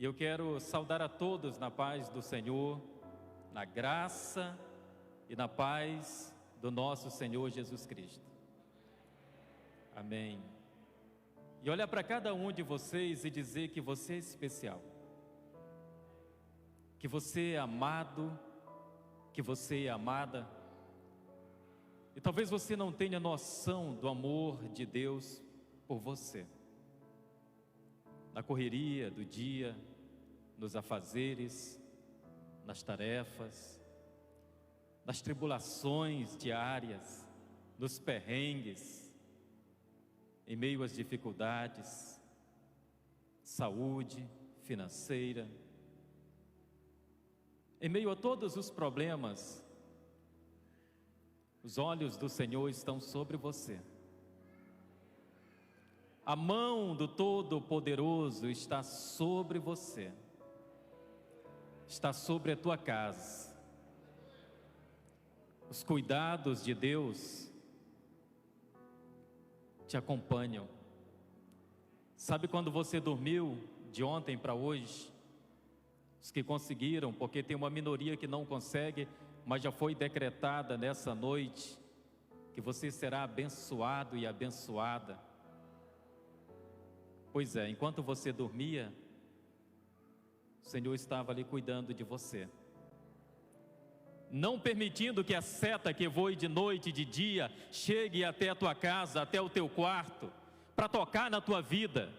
E eu quero saudar a todos na paz do Senhor, na graça e na paz do nosso Senhor Jesus Cristo. Amém. E olhar para cada um de vocês e dizer que você é especial, que você é amado, que você é amada. E talvez você não tenha noção do amor de Deus por você. Na correria do dia, nos afazeres, nas tarefas, nas tribulações diárias, nos perrengues, em meio às dificuldades, saúde financeira, em meio a todos os problemas, os olhos do Senhor estão sobre você. A mão do Todo-Poderoso está sobre você, está sobre a tua casa. Os cuidados de Deus te acompanham. Sabe quando você dormiu de ontem para hoje? Os que conseguiram, porque tem uma minoria que não consegue, mas já foi decretada nessa noite que você será abençoado e abençoada. Pois é, enquanto você dormia, o Senhor estava ali cuidando de você, não permitindo que a seta que voe de noite e de dia chegue até a tua casa, até o teu quarto, para tocar na tua vida.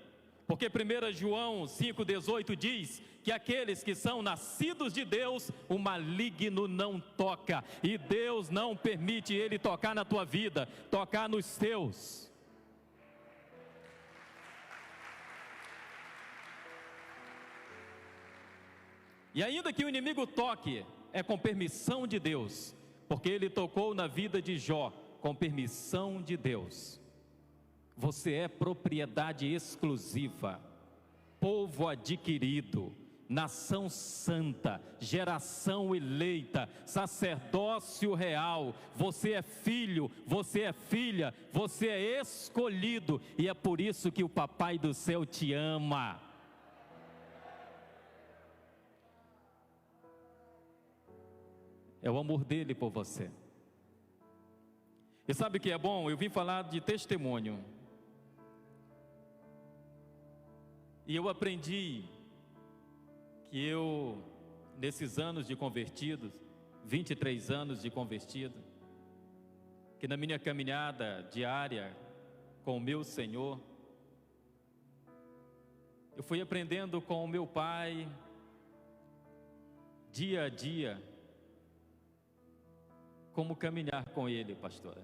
Porque 1 João 5,18 diz que aqueles que são nascidos de Deus, o maligno não toca, e Deus não permite ele tocar na tua vida, tocar nos teus. E ainda que o inimigo toque, é com permissão de Deus, porque ele tocou na vida de Jó, com permissão de Deus. Você é propriedade exclusiva, povo adquirido, nação santa, geração eleita, sacerdócio real. Você é filho, você é filha, você é escolhido, e é por isso que o Papai do céu te ama. É o amor dele por você. E sabe o que é bom? Eu vim falar de testemunho. E eu aprendi que nesses anos de convertido, 23 anos de convertido, que na minha caminhada diária com o meu Senhor, eu fui aprendendo com o meu Pai, dia a dia, como caminhar com Ele, pastora.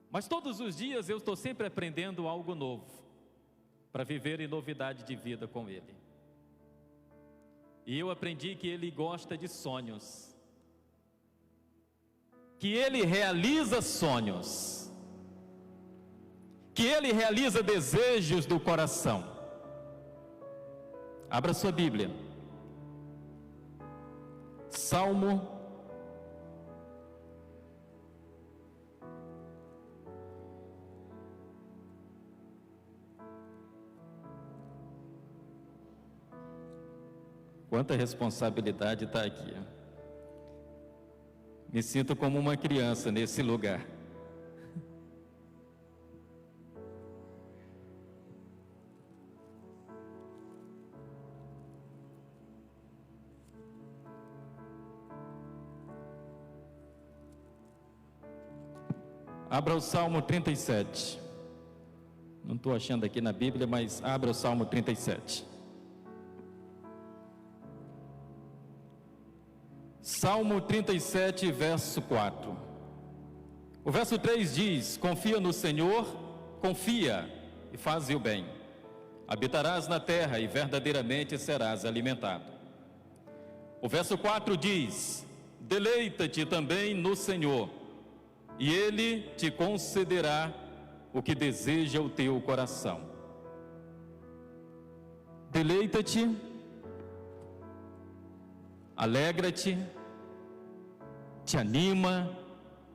Mas todos os dias eu estou sempre aprendendo algo novo, para viver em novidade de vida com Ele. E eu aprendi que Ele gosta de sonhos, que Ele realiza sonhos, que Ele realiza desejos do coração. Abra sua Bíblia. Salmo 1. Quanta responsabilidade está aqui. Me sinto como uma criança nesse lugar. Abra o Salmo 37. Não estou achando aqui na Bíblia, mas abra o Salmo 37. Salmo 37, verso 4. O verso 3 diz: confia no Senhor, confia e faze o bem. Habitarás na terra e verdadeiramente serás alimentado. O verso 4 diz: deleita-te também no Senhor, e Ele te concederá o que deseja o teu coração. Deleita-te, alegra-te, te anima,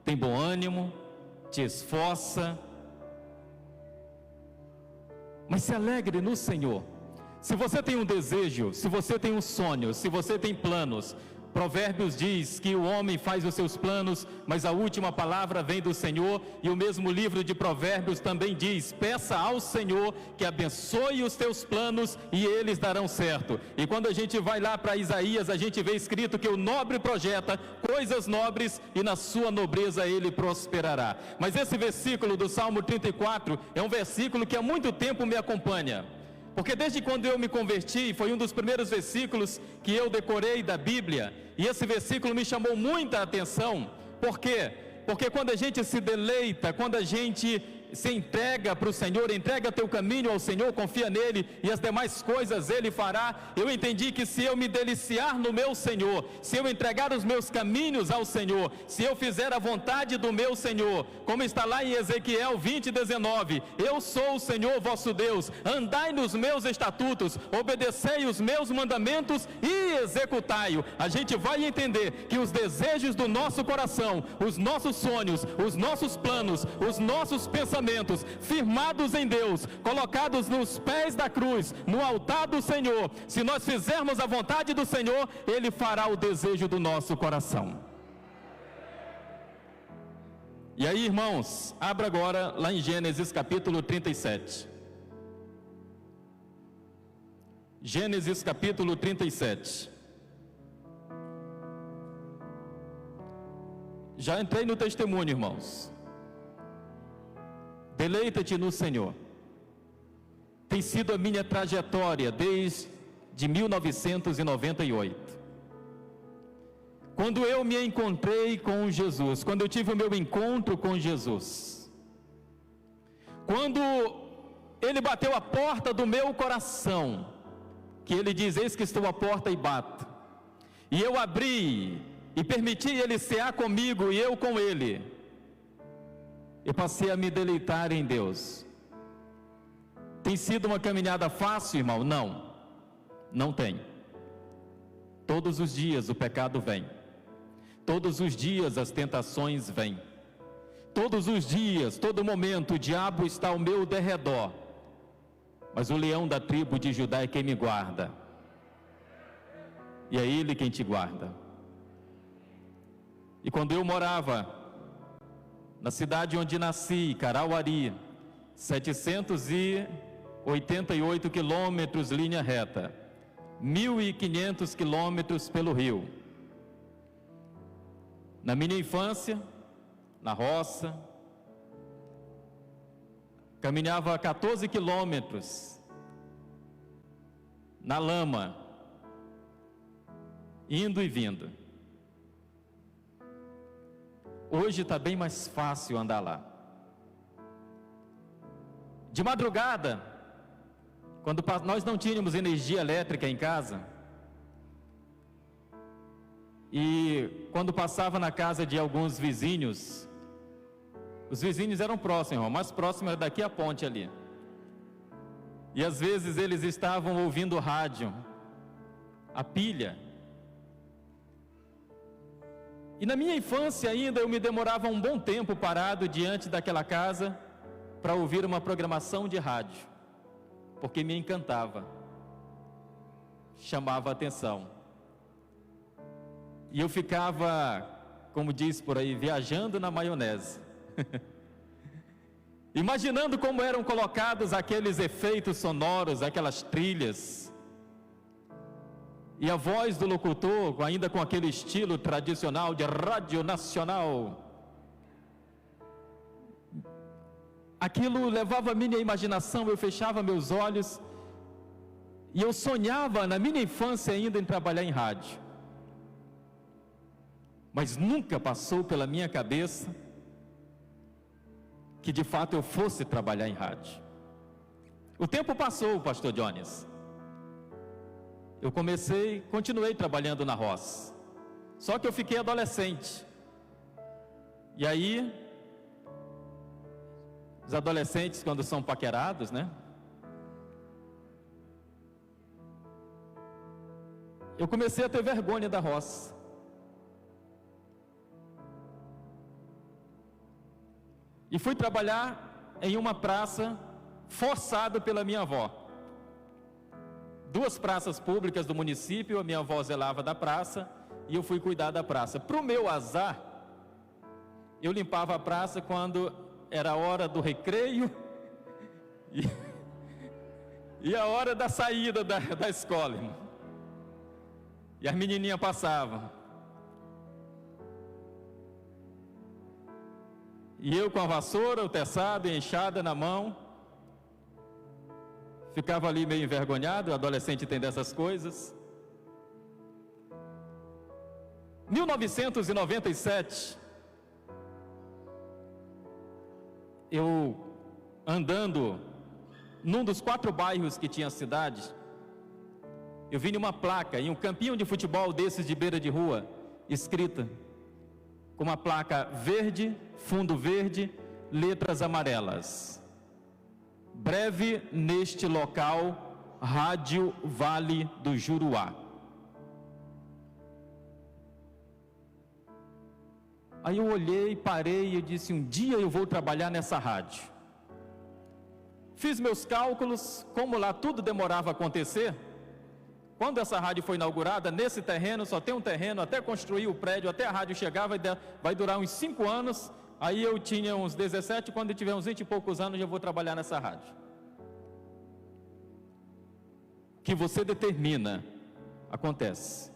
tem bom ânimo, te esforça. Mas se alegre no Senhor. Se você tem um desejo, se você tem um sonho, se você tem planos, Provérbios diz que o homem faz os seus planos, mas a última palavra vem do Senhor, e o mesmo livro de Provérbios também diz: peça ao Senhor que abençoe os teus planos e eles darão certo. E quando a gente vai lá para Isaías, a gente vê escrito que o nobre projeta coisas nobres e na sua nobreza ele prosperará. Mas esse versículo do Salmo 34 é um versículo que há muito tempo me acompanha. Porque desde quando eu me converti, foi um dos primeiros versículos que eu decorei da Bíblia, e esse versículo me chamou muita atenção. Por quê? Porque quando a gente se deleita, quando a gente se entrega para o Senhor, entrega teu caminho ao Senhor, confia nele e as demais coisas ele fará. Eu entendi que se eu me deliciar no meu Senhor, se eu entregar os meus caminhos ao Senhor, se eu fizer a vontade do meu Senhor, como está lá em Ezequiel 20:19, eu sou o Senhor vosso Deus, andai nos meus estatutos, obedecei os meus mandamentos e executai-o. A gente vai entender que os desejos do nosso coração, os nossos sonhos, os nossos planos, os nossos pensamentos, firmados em Deus, colocados nos pés da cruz, no altar do Senhor, se nós fizermos a vontade do Senhor, Ele fará o desejo do nosso coração. E aí, irmãos, abra agora lá em Gênesis capítulo 37. Gênesis capítulo 37. Já entrei no testemunho, irmãos. Deleita-te no Senhor. Tem sido a minha trajetória desde 1998. Quando eu me encontrei com Jesus, quando eu tive o meu encontro com Jesus, quando Ele bateu a porta do meu coração, que Ele diz: eis que estou à porta e bato, e eu abri e permiti Ele cear comigo e eu com Ele, eu passei a me deleitar em Deus. Tem sido uma caminhada fácil, irmão? Não, não tem. Todos os dias o pecado vem, todos os dias as tentações vêm, todos os dias, todo momento o diabo está ao meu derredor, mas o leão da tribo de Judá é quem me guarda, e é Ele quem te guarda. E quando eu morava na cidade onde nasci, Carauari, 788 quilômetros linha reta, 1.500 quilômetros pelo rio. Na minha infância, na roça, caminhava 14 quilômetros na lama, indo e vindo. Hoje está bem mais fácil andar lá. De madrugada, quando nós não tínhamos energia elétrica em casa, e quando passava na casa de alguns vizinhos, os vizinhos eram próximos, irmão, mais próximo era daqui a ponte ali. E às vezes eles estavam ouvindo rádio, a pilha. E na minha infância ainda eu me demorava um bom tempo parado diante daquela casa para ouvir uma programação de rádio, porque me encantava, chamava a atenção. E eu ficava, como diz por aí, viajando na maionese, imaginando como eram colocados aqueles efeitos sonoros, aquelas trilhas, e a voz do locutor, ainda com aquele estilo tradicional de rádio nacional. Aquilo levava a minha imaginação, eu fechava meus olhos, e eu sonhava na minha infância ainda em trabalhar em rádio. Mas nunca passou pela minha cabeça que de fato eu fosse trabalhar em rádio. O tempo passou, pastor Jones. Eu continuei trabalhando na roça. Só que eu fiquei adolescente. E aí, os adolescentes, quando são paquerados, né? Eu comecei a ter vergonha da roça. E fui trabalhar em uma praça, forçado pela minha avó. 2 praças públicas do município, a minha avó zelava da praça e eu fui cuidar da praça. Para o meu azar, eu limpava a praça quando era a hora do recreio e a hora da saída da escola, irmão. E as menininhas passavam. E eu com a vassoura, o teçado e a enxada na mão, ficava ali meio envergonhado, o adolescente tem dessas coisas. 1997, eu andando num dos 4 bairros que tinha a cidade, eu vi uma placa em um campinho de futebol desses de beira de rua, escrita com uma placa verde, fundo verde, letras amarelas: breve neste local, Rádio Vale do Juruá. Aí eu olhei, parei e disse: um dia eu vou trabalhar nessa rádio. Fiz meus cálculos, como lá tudo demorava a acontecer. Quando essa rádio foi inaugurada, nesse terreno, só tem um terreno, até construir o prédio, até a rádio chegar, vai durar uns 5 anos. Aí eu tinha uns 17, quando eu tiver uns 20 e poucos anos, eu vou trabalhar nessa rádio. Que você determina, acontece.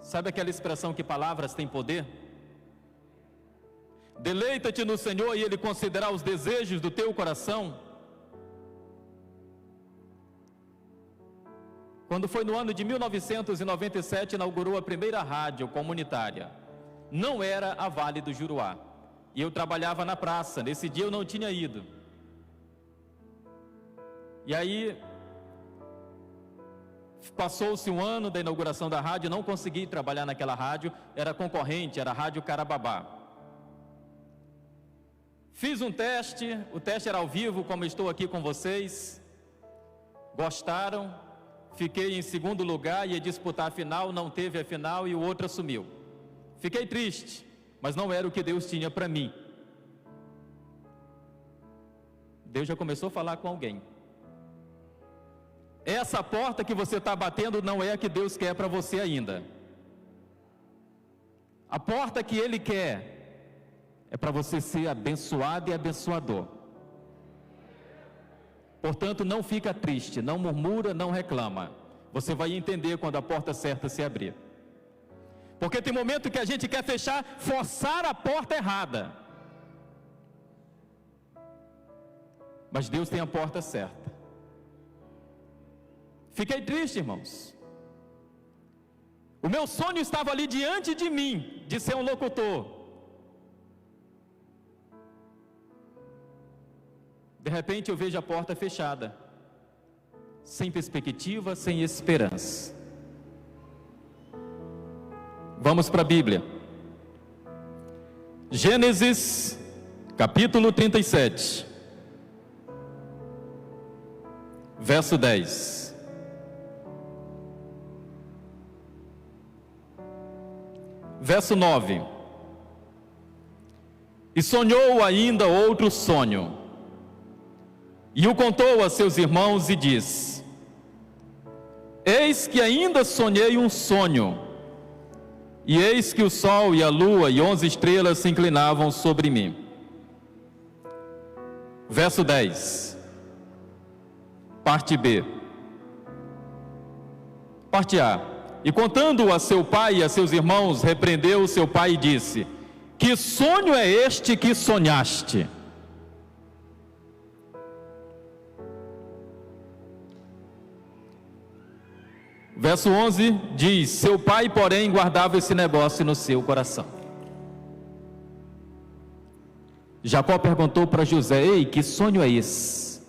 Sabe aquela expressão que palavras têm poder? Deleita-te no Senhor e Ele concederá os desejos do teu coração. Quando foi no ano de 1997, inaugurou a primeira rádio comunitária. Não era a Vale do Juruá. E eu trabalhava na praça. Nesse dia eu não tinha ido. E aí, passou-se um ano da inauguração da rádio, não consegui trabalhar naquela rádio, era concorrente, era a Rádio Carababá. Fiz um teste, o teste era ao vivo, como estou aqui com vocês. Gostaram, fiquei em segundo lugar, ia disputar a final, não teve a final e o outro assumiu. Fiquei triste, mas não era o que Deus tinha para mim. Deus já começou a falar com alguém. Essa porta que você está batendo não é a que Deus quer para você ainda. A porta que Ele quer é para você ser abençoado e abençoador. Portanto, não fica triste, não murmura, não reclama. Você vai entender quando a porta certa se abrir. Porque tem momento que a gente quer fechar, forçar a porta errada. Mas Deus tem a porta certa. Fiquei triste, irmãos. O meu sonho estava ali diante de mim, de ser um locutor. De repente eu vejo a porta fechada, sem perspectiva, sem esperança. Vamos para a Bíblia. Gênesis, capítulo 37, verso 10. Verso 9. E sonhou ainda outro sonho, e o contou a seus irmãos e diz: eis que ainda sonhei um sonho, e eis que o sol e a lua e 11 estrelas se inclinavam sobre mim. Verso 10. Parte B. Parte A. E contando a seu pai e a seus irmãos, repreendeu seu pai e disse: que sonho é este que sonhaste? Verso 11 diz: seu pai, porém, guardava esse negócio no seu coração. Jacó perguntou para José: ei, que sonho é esse?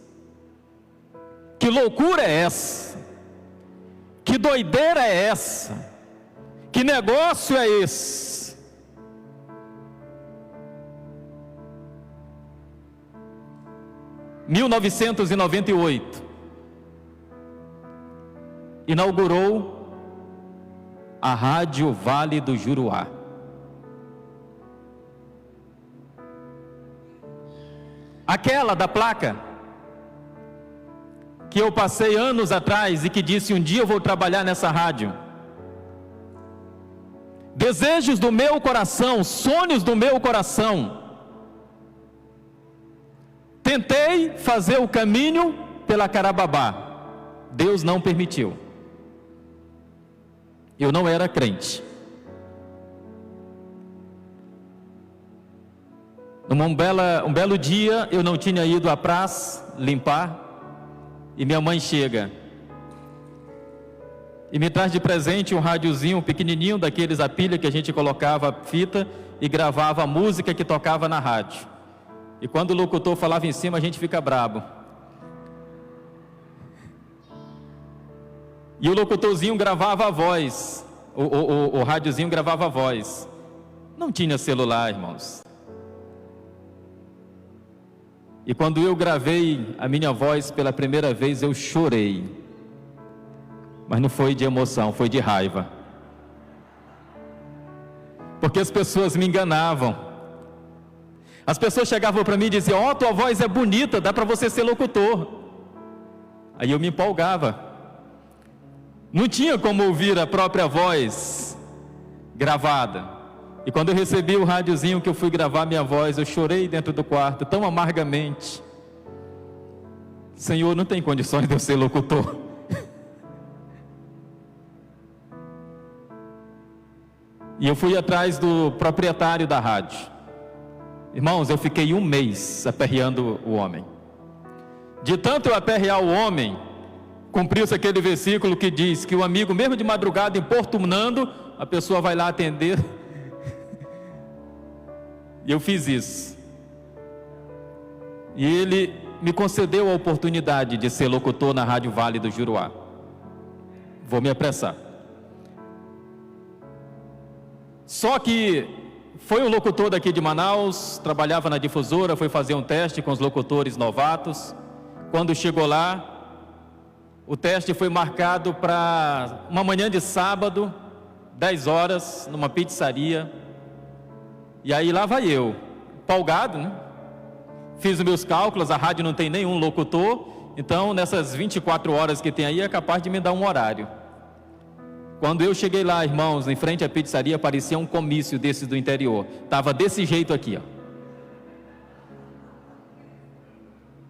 Que loucura é essa? Que doideira é essa? Que negócio é esse? Em 1998, inaugurou a Rádio Vale do Juruá. Aquela da placa, que eu passei anos atrás e que disse: um dia eu vou trabalhar nessa rádio. Desejos do meu coração, sonhos do meu coração. Tentei fazer o caminho pela Carababá, Deus não permitiu. Eu não era crente. Um belo dia, eu não tinha ido à praça limpar, e minha mãe chega e me traz de presente um rádiozinho pequenininho, daqueles a pilha que a gente colocava a fita e gravava a música que tocava na rádio. E quando o locutor falava em cima, a gente fica brabo. E o locutorzinho gravava a voz, o rádiozinho gravava a voz. Não tinha celular, irmãos. E quando eu gravei a minha voz pela primeira vez, eu chorei. Mas não foi de emoção, foi de raiva. Porque as pessoas me enganavam. As pessoas chegavam para mim e diziam: ó, tua voz é bonita, dá para você ser locutor. Aí eu me empolgava. Não tinha como ouvir a própria voz gravada. E quando eu recebi o rádiozinho que eu fui gravar minha voz, eu chorei dentro do quarto, tão amargamente. Senhor, não tem condições de eu ser locutor. E eu fui atrás do proprietário da rádio. Irmãos, eu fiquei 1 mês aperreando o homem. De tanto eu aperrear o homem, cumpriu-se aquele versículo que diz que o amigo, mesmo de madrugada importunando, a pessoa vai lá atender. E eu fiz isso. E ele me concedeu a oportunidade de ser locutor na Rádio Vale do Juruá. Vou me apressar. Só que foi um locutor daqui de Manaus, trabalhava na difusora, foi fazer um teste com os locutores novatos. Quando chegou lá, o teste foi marcado para uma manhã de sábado, 10 horas, numa pizzaria. E aí lá vai eu, empolgado, né? Fiz os meus cálculos, a rádio não tem nenhum locutor, então nessas 24 horas que tem aí é capaz de me dar um horário. Quando eu cheguei lá, irmãos, em frente à pizzaria, parecia um comício desses do interior. Estava desse jeito aqui, ó.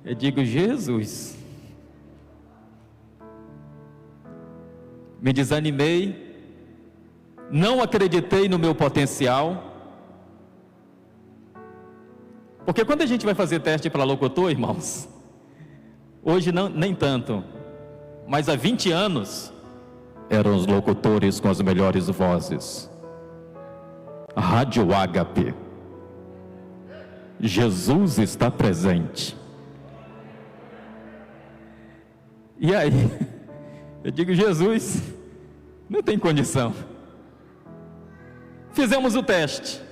Eu digo: Jesus. Me desanimei, não acreditei no meu potencial. Porque quando a gente vai fazer teste para locutor, irmãos, hoje não, nem tanto, mas há 20 anos, eram os locutores com as melhores vozes. Rádio Ágape. Jesus está presente. E aí, eu digo: Jesus, não tem condição. Fizemos o teste.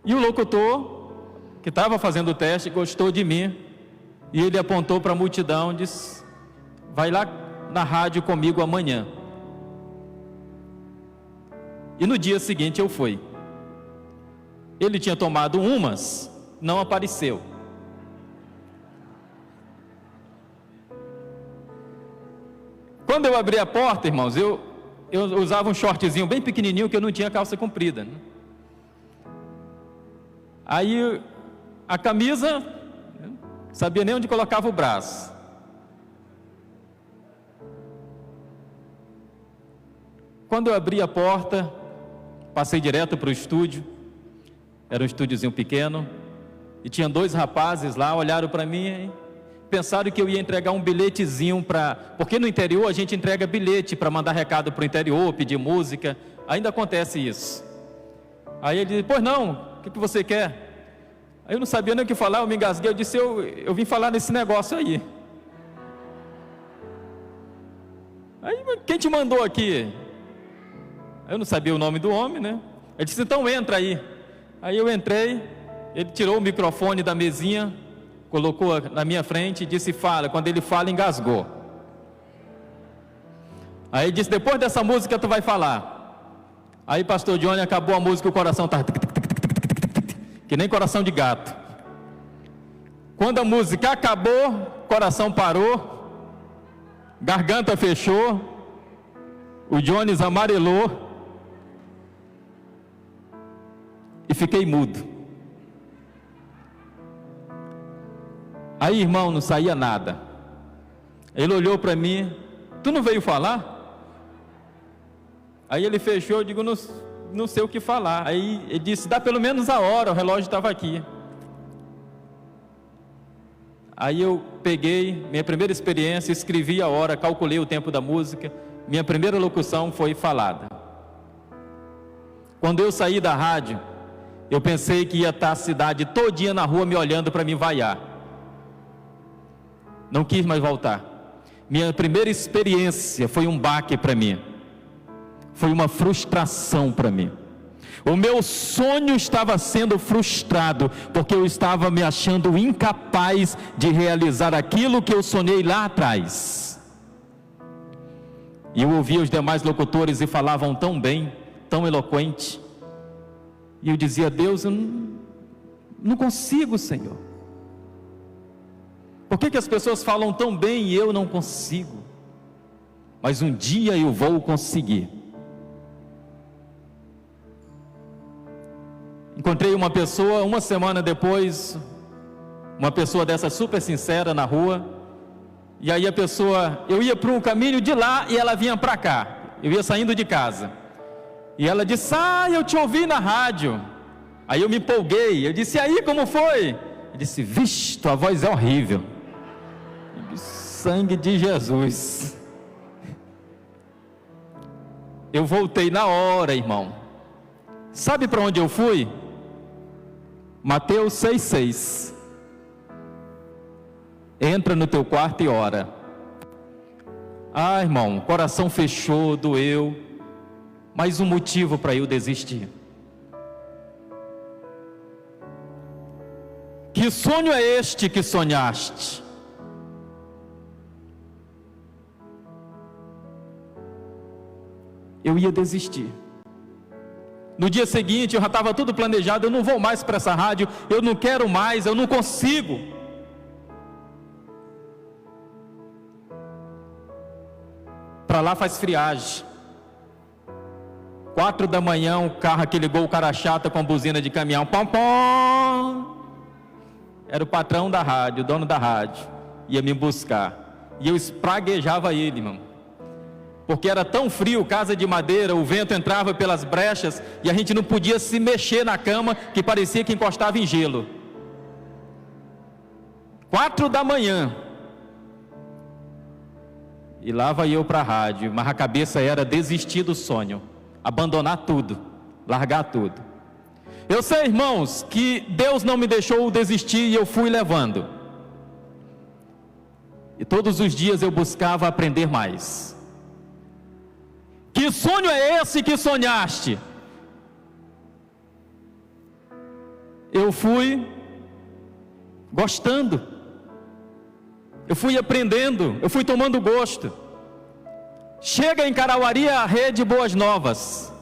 E o locutor, que estava fazendo o teste, gostou de mim. E ele apontou para a multidão e disse: vai lá na rádio comigo amanhã. E no dia seguinte eu fui. Ele tinha tomado umas, não apareceu. Quando eu abri a porta, irmãos, eu usava um shortzinho bem pequenininho, que eu não tinha calça comprida, né? Aí a camisa, sabia nem onde colocava o braço. Quando eu abri a porta, passei direto para o estúdio. Era um estúdiozinho pequeno, e tinha 2 rapazes lá, olharam para mim e pensaram que eu ia entregar um bilhetezinho porque no interior a gente entrega bilhete para mandar recado para o interior, pedir música, ainda acontece isso. Aí ele disse: pois não, o que você quer? Aí eu não sabia nem o que falar, eu me engasguei, eu disse: eu vim falar nesse negócio aí. Aí, quem te mandou aqui? Eu não sabia o nome do homem, né? Ele disse: então entra aí. Aí eu entrei, ele tirou o microfone da mesinha, colocou na minha frente e disse: fala. Quando ele fala, engasgou. Aí ele disse: depois dessa música tu vai falar. Aí pastor Johnny acabou a música, o coração estava que nem coração de gato. Quando a música acabou, coração parou, garganta fechou, o Jones amarelou e fiquei mudo. Aí, irmão, não saía nada. Ele olhou para mim: tu não veio falar? Aí ele fechou, eu digo: não sei o que falar. Aí ele disse: dá pelo menos a hora, o relógio estava aqui. Aí eu peguei minha primeira experiência, escrevi a hora, calculei o tempo da música. Minha primeira locução foi falada. Quando eu saí da rádio, eu pensei que ia estar a cidade todinha na rua me olhando para me vaiar. Não quis mais voltar. Minha primeira experiência foi um baque para mim. Foi uma frustração para mim. O meu sonho estava sendo frustrado, porque eu estava me achando incapaz de realizar aquilo que eu sonhei lá atrás. E eu ouvia os demais locutores e falavam tão bem, tão eloquente. E eu dizia: Deus, eu não consigo, Senhor. Por que as pessoas falam tão bem e eu não consigo? Mas um dia eu vou conseguir. Encontrei uma pessoa, uma semana depois, uma pessoa dessa super sincera na rua, e aí a pessoa, eu ia para um caminho de lá e ela vinha para cá, eu ia saindo de casa, e ela disse: eu te ouvi na rádio. Aí eu me empolguei, eu disse: e aí, como foi? Eu disse: vixe, tua voz é horrível. Eu disse: sangue de Jesus. Eu voltei na hora, irmão. Sabe para onde eu fui? Mateus 6,6. Entra no teu quarto e ora. Irmão, o coração fechou, doeu. Mais um motivo para eu desistir. Que sonho é este que sonhaste? Eu ia desistir. No dia seguinte eu já estava tudo planejado: eu não vou mais para essa rádio, eu não quero mais, eu não consigo. Para lá faz friagem. 4 da manhã, um carro que ligou o cara chata com buzina de caminhão, pom pom. Era o patrão da rádio, o dono da rádio, ia me buscar. E eu espraguejava ele, irmão. Porque era tão frio, casa de madeira, o vento entrava pelas brechas e a gente não podia se mexer na cama, que parecia que encostava em gelo. 4 da manhã. E lá vai eu para a rádio, mas a cabeça era desistir do sonho, abandonar tudo, largar tudo. Eu sei, irmãos, que Deus não me deixou desistir e eu fui levando. E todos os dias eu buscava aprender mais. Que sonho é esse que sonhaste? Eu fui gostando, eu fui aprendendo, eu fui tomando gosto. Chega em Carauari a Rede Boas Novas,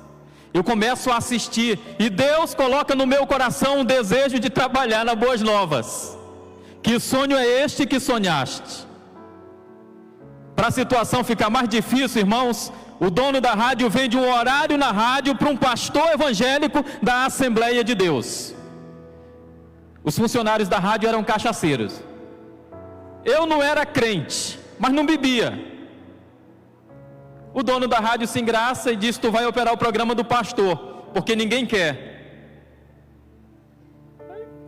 eu começo a assistir, e Deus coloca no meu coração um desejo de trabalhar na Boas Novas. Que sonho é este que sonhaste? Para a situação ficar mais difícil, irmãos, o dono da rádio vende um horário na rádio para um pastor evangélico da Assembleia de Deus. Os funcionários da rádio eram cachaceiros. Eu não era crente, mas não bebia. O dono da rádio se engraça e diz: tu vai operar o programa do pastor, porque ninguém quer.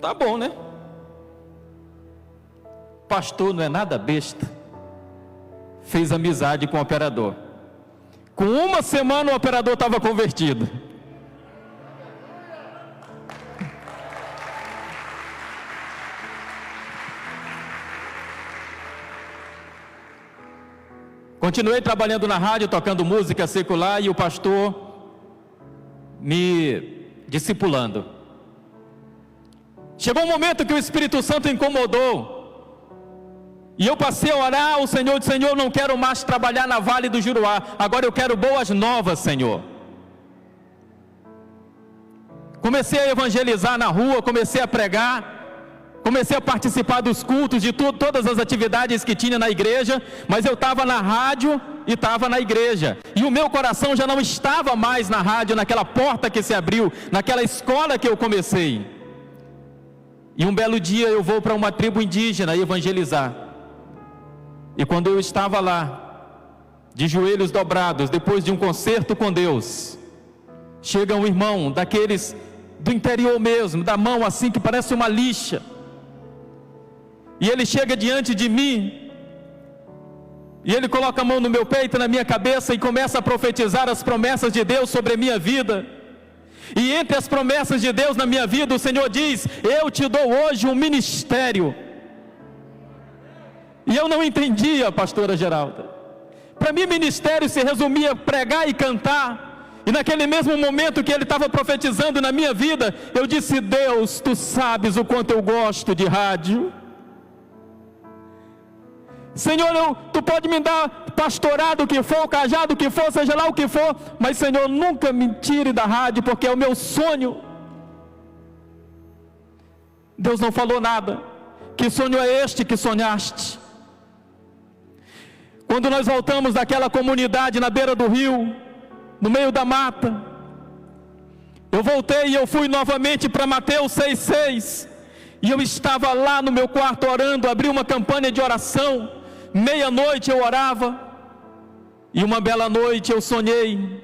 Tá bom, né? Pastor não é nada besta. Fez amizade com o operador. Com uma semana o operador estava convertido. Continuei trabalhando na rádio, tocando música secular, e o pastor me discipulando. Chegou um momento que o Espírito Santo incomodou, e eu passei a orar ao Senhor, disse: Senhor, não quero mais trabalhar na Vale do Juruá, agora eu quero Boas Novas, Senhor. Comecei a evangelizar na rua, comecei a pregar, comecei a participar dos cultos, de todas as atividades que tinha na igreja, mas eu estava na rádio e estava na igreja, e o meu coração já não estava mais na rádio, naquela porta que se abriu, naquela escola que eu comecei. E um belo dia eu vou para uma tribo indígena evangelizar, e quando eu estava lá, de joelhos dobrados, depois de um concerto com Deus, chega um irmão, daqueles do interior mesmo, da mão assim que parece uma lixa, e ele chega diante de mim, e ele coloca a mão no meu peito, na minha cabeça, e começa a profetizar as promessas de Deus sobre a minha vida. E entre as promessas de Deus na minha vida, o Senhor diz: eu te dou hoje um ministério. E eu não entendia, pastora Geralda. Para mim, ministério se resumia a pregar e cantar. E naquele mesmo momento que ele estava profetizando na minha vida, eu disse: Deus, tu sabes o quanto eu gosto de rádio. Senhor, tu pode me dar pastorado o que for, cajado o que for, seja lá o que for, mas Senhor, nunca me tire da rádio, porque é o meu sonho. Deus não falou nada. Que sonho é este que sonhaste? Quando nós voltamos daquela comunidade na beira do rio, no meio da mata, eu voltei e eu fui novamente para Mateus 6,6, e eu estava lá no meu quarto orando, abri uma campanha de oração, meia-noite eu orava, e uma bela noite eu sonhei.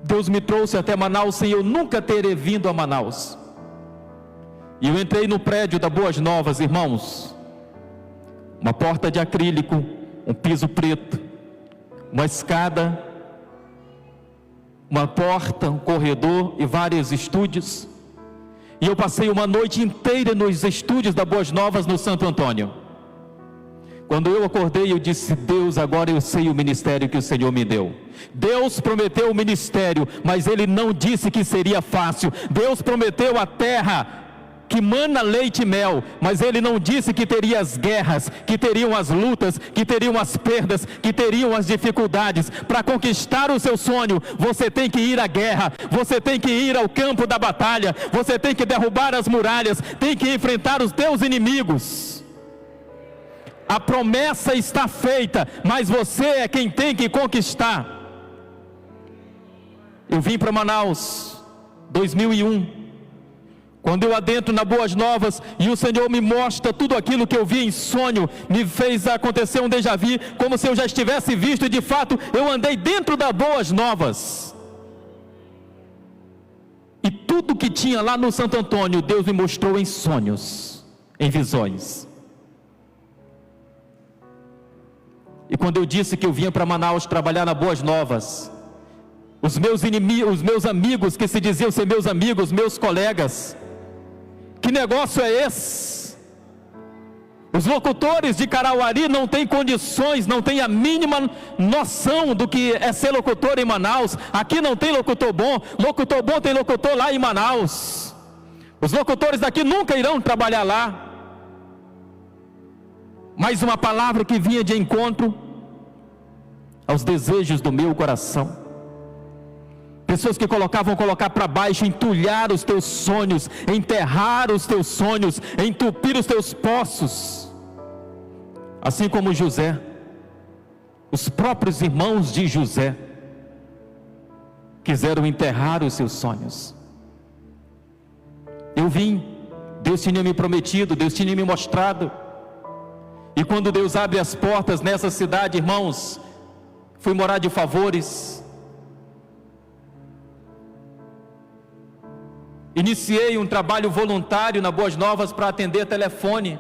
Deus me trouxe até Manaus sem eu nunca ter vindo a Manaus, e eu entrei no prédio da Boas Novas, irmãos. Uma porta de acrílico, um piso preto, uma escada, uma porta, um corredor e vários estúdios. E eu passei uma noite inteira nos estúdios da Boas Novas no Santo Antônio. Quando eu acordei, eu disse: Deus, agora eu sei o ministério que o Senhor me deu. Deus prometeu o ministério, mas Ele não disse que seria fácil. Deus prometeu a terra que mana leite e mel, mas Ele não disse que teria as guerras, que teriam as lutas, que teriam as perdas, que teriam as dificuldades. Para conquistar o seu sonho, você tem que ir à guerra, você tem que ir ao campo da batalha, você tem que derrubar as muralhas, tem que enfrentar os teus inimigos. A promessa está feita, mas você é quem tem que conquistar. Eu vim para Manaus, 2001, quando eu adentro na Boas Novas, e o Senhor me mostra tudo aquilo que eu vi em sonho, me fez acontecer um déjà vu, como se eu já estivesse visto, e de fato, eu andei dentro da Boas Novas, e tudo que tinha lá no Santo Antônio, Deus me mostrou em sonhos, em visões. E quando eu disse que eu vinha para Manaus trabalhar na Boas Novas, os meus inimigos, os meus amigos, que se diziam ser meus amigos, meus colegas: que negócio é esse? Os locutores de Carauari não têm condições, não têm a mínima noção do que é ser locutor em Manaus. Aqui não tem locutor bom tem locutor lá em Manaus. Os locutores daqui nunca irão trabalhar lá. Mais uma palavra que vinha de encontro aos desejos do meu coração. Pessoas que colocar para baixo, entulhar os teus sonhos, enterrar os teus sonhos, entupir os teus poços. Assim como José, os próprios irmãos de José quiseram enterrar os seus sonhos. Eu vim, Deus tinha me prometido, Deus tinha me mostrado. E quando Deus abre as portas nessa cidade, irmãos, fui morar de favores. Iniciei um trabalho voluntário na Boas Novas para atender telefone.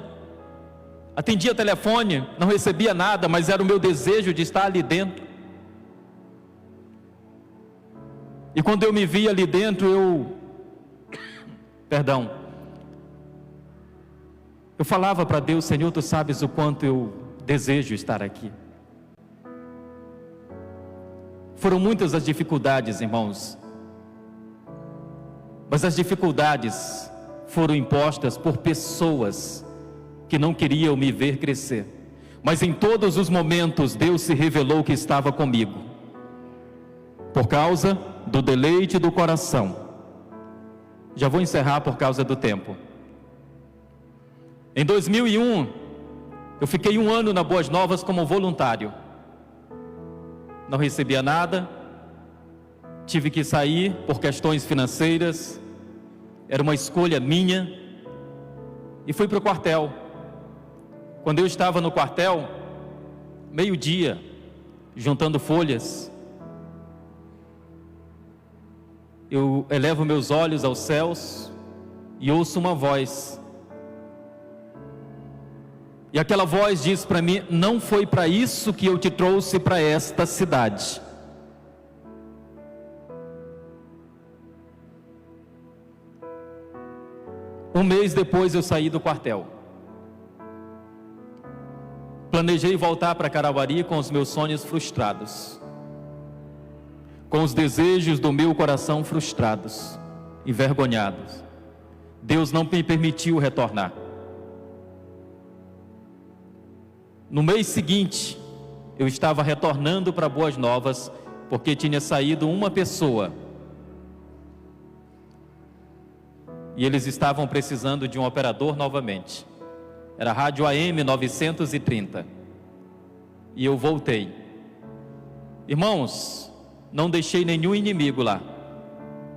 Atendia telefone, não recebia nada, mas era o meu desejo de estar ali dentro. E quando eu me vi ali dentro, eu falava para Deus: Senhor, Tu sabes o quanto eu desejo estar aqui. Foram muitas as dificuldades, irmãos, mas as dificuldades foram impostas por pessoas que não queriam me ver crescer. Mas em todos os momentos Deus se revelou que estava comigo, por causa do deleite do coração. Já vou encerrar por causa do tempo. Em 2001, eu fiquei 1 ano na Boas Novas como voluntário. Não recebia nada, tive que sair por questões financeiras, era uma escolha minha, e fui para o quartel. Quando eu estava no quartel, meio-dia, juntando folhas, eu elevo meus olhos aos céus e ouço uma voz. E aquela voz diz para mim: não foi para isso que eu te trouxe para esta cidade. Um mês depois eu saí do quartel. Planejei voltar para Carauari com os meus sonhos frustrados, com os desejos do meu coração frustrados, envergonhados. Deus não me permitiu retornar. No mês seguinte, eu estava retornando para Boas Novas, porque tinha saído uma pessoa. E eles estavam precisando de um operador novamente. Era a rádio AM 930. E eu voltei. Irmãos, não deixei nenhum inimigo lá.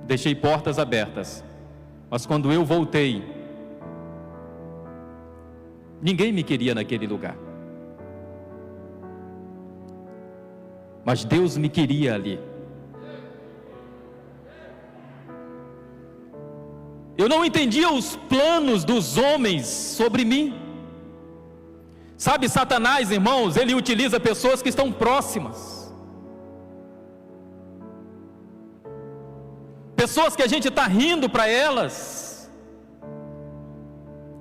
Deixei portas abertas. Mas quando eu voltei, ninguém me queria naquele lugar. Mas Deus me queria ali. Eu não entendia os planos dos homens sobre mim. Sabe, Satanás, irmãos, ele utiliza pessoas que estão próximas. Pessoas que a gente está rindo para elas.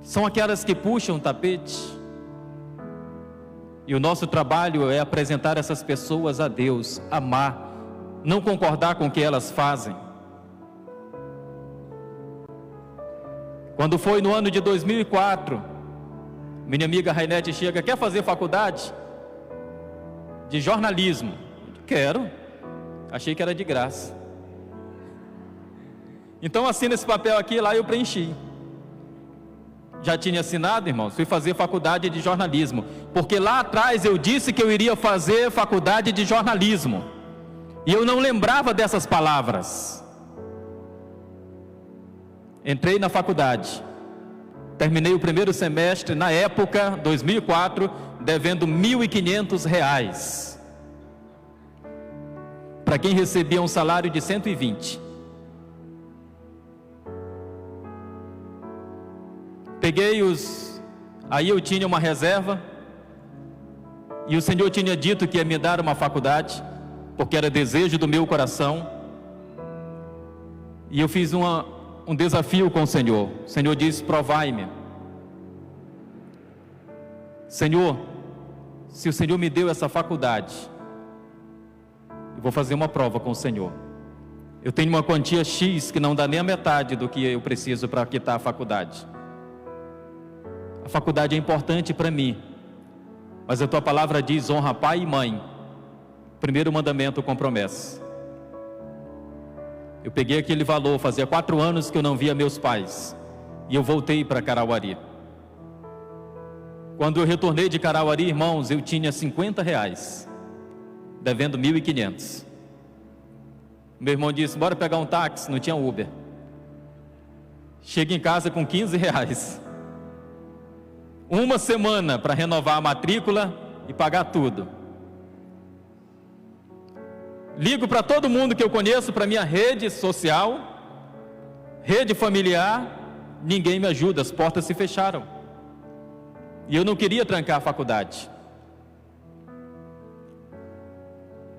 São aquelas que puxam o tapete. E o nosso trabalho é apresentar essas pessoas a Deus, amar, não concordar com o que elas fazem. Quando foi no ano de 2004, minha amiga Rainete chega: quer fazer faculdade de jornalismo? Quero. Achei que era de graça. Então assina esse papel aqui, lá eu preenchi. Já tinha assinado, irmãos, fui fazer faculdade de jornalismo, porque lá atrás eu disse que eu iria fazer faculdade de jornalismo, e eu não lembrava dessas palavras. Entrei na faculdade, terminei o primeiro semestre, na época, 2004, devendo R$1.500, para quem recebia um salário de 120. Aí eu tinha uma reserva, e o Senhor tinha dito que ia me dar uma faculdade, porque era desejo do meu coração, e eu fiz um desafio com o Senhor. O Senhor disse: provai-me. Senhor, se o Senhor me deu essa faculdade, eu vou fazer uma prova com o Senhor. Eu tenho uma quantia X que não dá nem a metade do que eu preciso para quitar a faculdade. A faculdade é importante para mim, mas a tua palavra diz: honra pai e mãe. Primeiro mandamento com promessa. Eu peguei aquele valor, fazia 4 anos que eu não via meus pais, e eu voltei para Carauari. Quando eu retornei de Carauari, irmãos, eu tinha R$50, devendo 1.500. Meu irmão disse: bora pegar um táxi. Não tinha Uber. Cheguei em casa com R$15. Uma semana para renovar a matrícula e pagar tudo. Ligo para todo mundo que eu conheço, para minha rede social, rede familiar, ninguém me ajuda, as portas se fecharam. E eu não queria trancar a faculdade.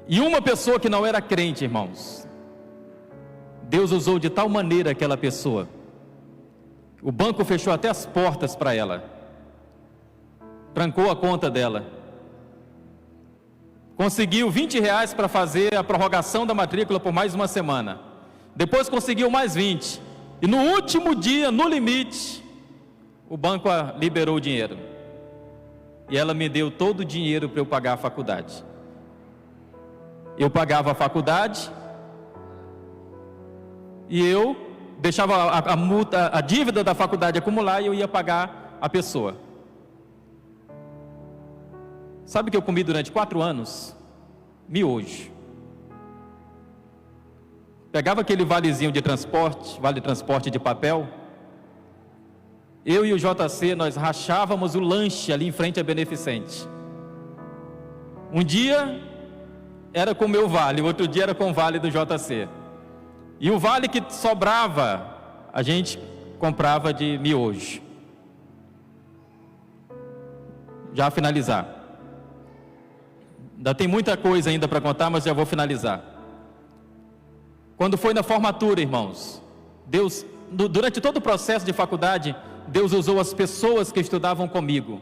E uma pessoa que não era crente, irmãos, Deus usou de tal maneira aquela pessoa. O banco fechou até as portas para ela. Trancou a conta dela. Conseguiu R$20 para fazer a prorrogação da matrícula por mais uma semana. Depois conseguiu mais 20. E no último dia, no limite, o banco liberou o dinheiro. E ela me deu todo o dinheiro para eu pagar a faculdade. Eu pagava a faculdade, e eu deixava a multa, a dívida da faculdade acumular e eu ia pagar a pessoa. Sabe o que eu comi durante 4 anos? Miojo. Pegava aquele valezinho de transporte, vale transporte de papel. Eu e o JC, nós rachávamos o lanche ali em frente à Beneficente. Um dia era com o meu vale, o outro dia era com o vale do JC. E o vale que sobrava, a gente comprava de miojo. Já a finalizar. Ainda tem muita coisa ainda para contar, mas já vou finalizar. Quando foi na formatura, irmãos, Deus, durante todo o processo de faculdade, Deus usou as pessoas que estudavam comigo.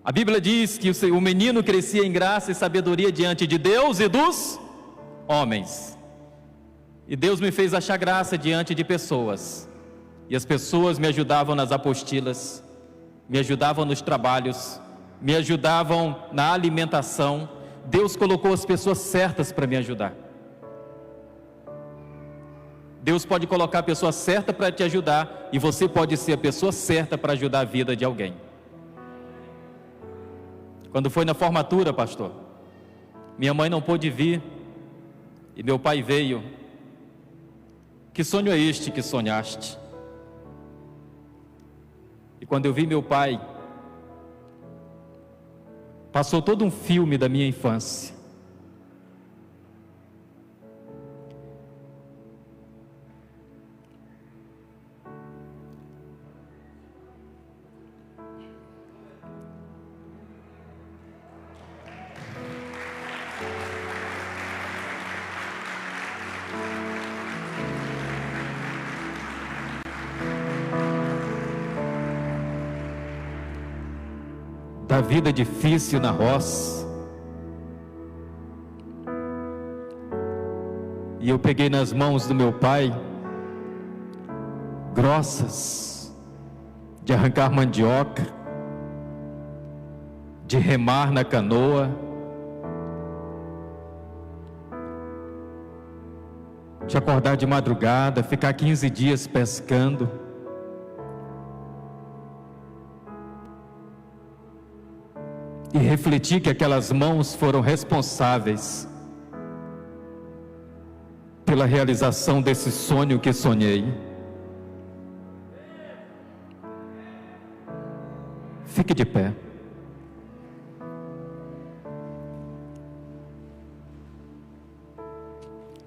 A Bíblia diz que o menino crescia em graça e sabedoria diante de Deus e dos homens. E Deus me fez achar graça diante de pessoas. E as pessoas me ajudavam nas apostilas, me ajudavam nos trabalhos, me ajudavam na alimentação. Deus colocou as pessoas certas para me ajudar. Deus pode colocar a pessoa certa para te ajudar, e você pode ser a pessoa certa para ajudar a vida de alguém. Quando foi na formatura, pastor, minha mãe não pôde vir, e meu pai veio. Que sonho é este que sonhaste? E quando eu vi meu pai, passou todo um filme da minha infância. Da vida difícil na roça, e eu peguei nas mãos do meu pai, grossas, de arrancar mandioca, de remar na canoa, de acordar de madrugada, ficar 15 dias pescando. E refletir que aquelas mãos foram responsáveis pela realização desse sonho que sonhei. Fique de pé.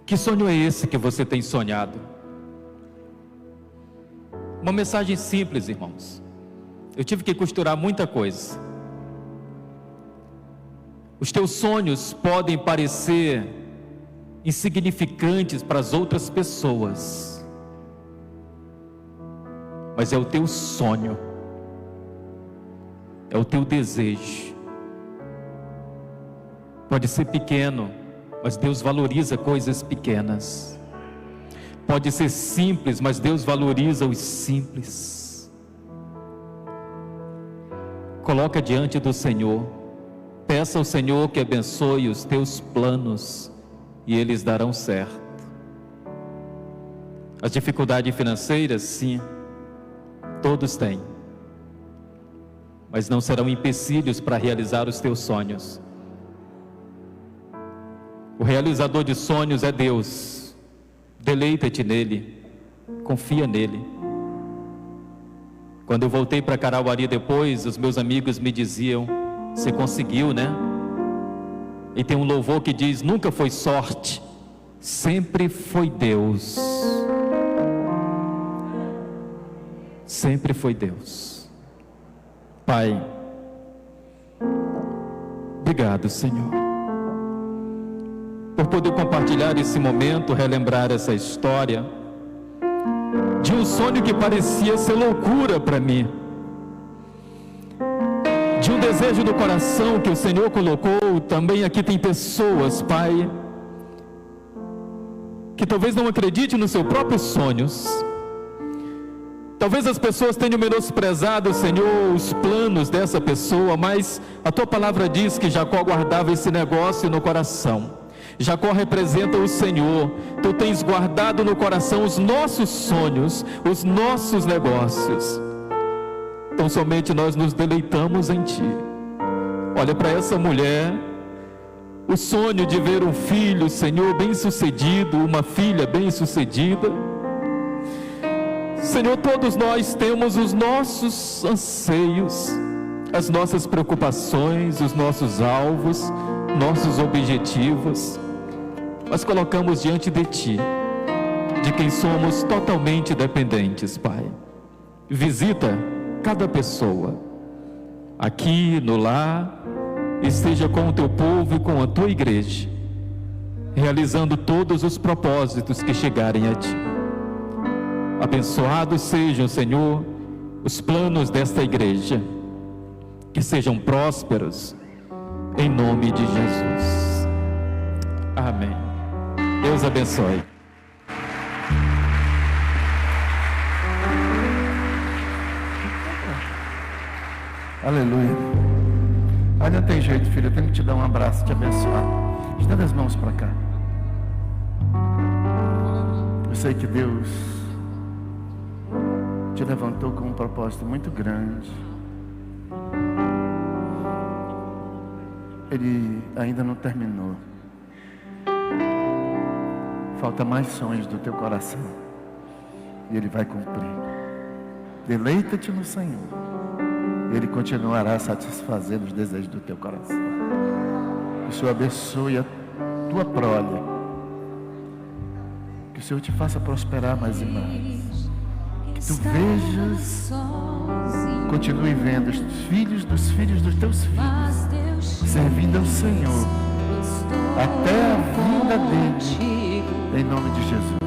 Que sonho é esse que você tem sonhado? Uma mensagem simples, irmãos. Eu tive que costurar muita coisa. Os teus sonhos podem parecer insignificantes para as outras pessoas, mas é o teu sonho, é o teu desejo. Pode ser pequeno, mas Deus valoriza coisas pequenas. Pode ser simples, mas Deus valoriza os simples. Coloca diante do Senhor. Peça ao Senhor que abençoe os teus planos e eles darão certo. As dificuldades financeiras, sim, todos têm, mas não serão empecilhos para realizar os teus sonhos. O realizador de sonhos é Deus. Deleita-te nele, confia nele. Quando eu voltei para Carauari depois, os meus amigos me diziam: você conseguiu, né? E tem um louvor que diz: nunca foi sorte, sempre foi Deus. Sempre foi Deus. Pai, obrigado, Senhor, por poder compartilhar esse momento, relembrar essa história de um sonho que parecia ser loucura para mim, de um desejo no coração que o Senhor colocou. Também aqui tem pessoas, Pai, que talvez não acreditem nos seus próprios sonhos. Talvez as pessoas tenham menosprezado, Senhor, os planos dessa pessoa, mas a Tua palavra diz que Jacó guardava esse negócio no coração. Jacó representa o Senhor. Tu tens guardado no coração os nossos sonhos, os nossos negócios. Então somente nós nos deleitamos em Ti. Olha para essa mulher, o sonho de ver um filho, Senhor, bem-sucedido, uma filha bem-sucedida. Senhor, todos nós temos os nossos anseios, as nossas preocupações, os nossos alvos, nossos objetivos. Nós colocamos diante de Ti, de quem somos totalmente dependentes, Pai. Visita cada pessoa, aqui no lar, esteja com o Teu povo e com a Tua igreja, realizando todos os propósitos que chegarem a Ti. Abençoados sejam, Senhor, os planos desta igreja, que sejam prósperos, em nome de Jesus. Amém. Deus abençoe. Aleluia. Ah, não tem jeito, filho, eu tenho que te dar um abraço, te abençoar. Estenda as mãos para cá. Eu sei que Deus te levantou com um propósito muito grande. Ele ainda não terminou. Falta mais sonhos do teu coração, e Ele vai cumprir. Deleita-te no Senhor, Ele continuará satisfazendo os desejos do teu coração. Que o Senhor abençoe a tua prole, que o Senhor te faça prosperar mais e mais, que tu vejas, continue vendo os filhos dos teus filhos servindo ao Senhor até a vinda dele, em nome de Jesus.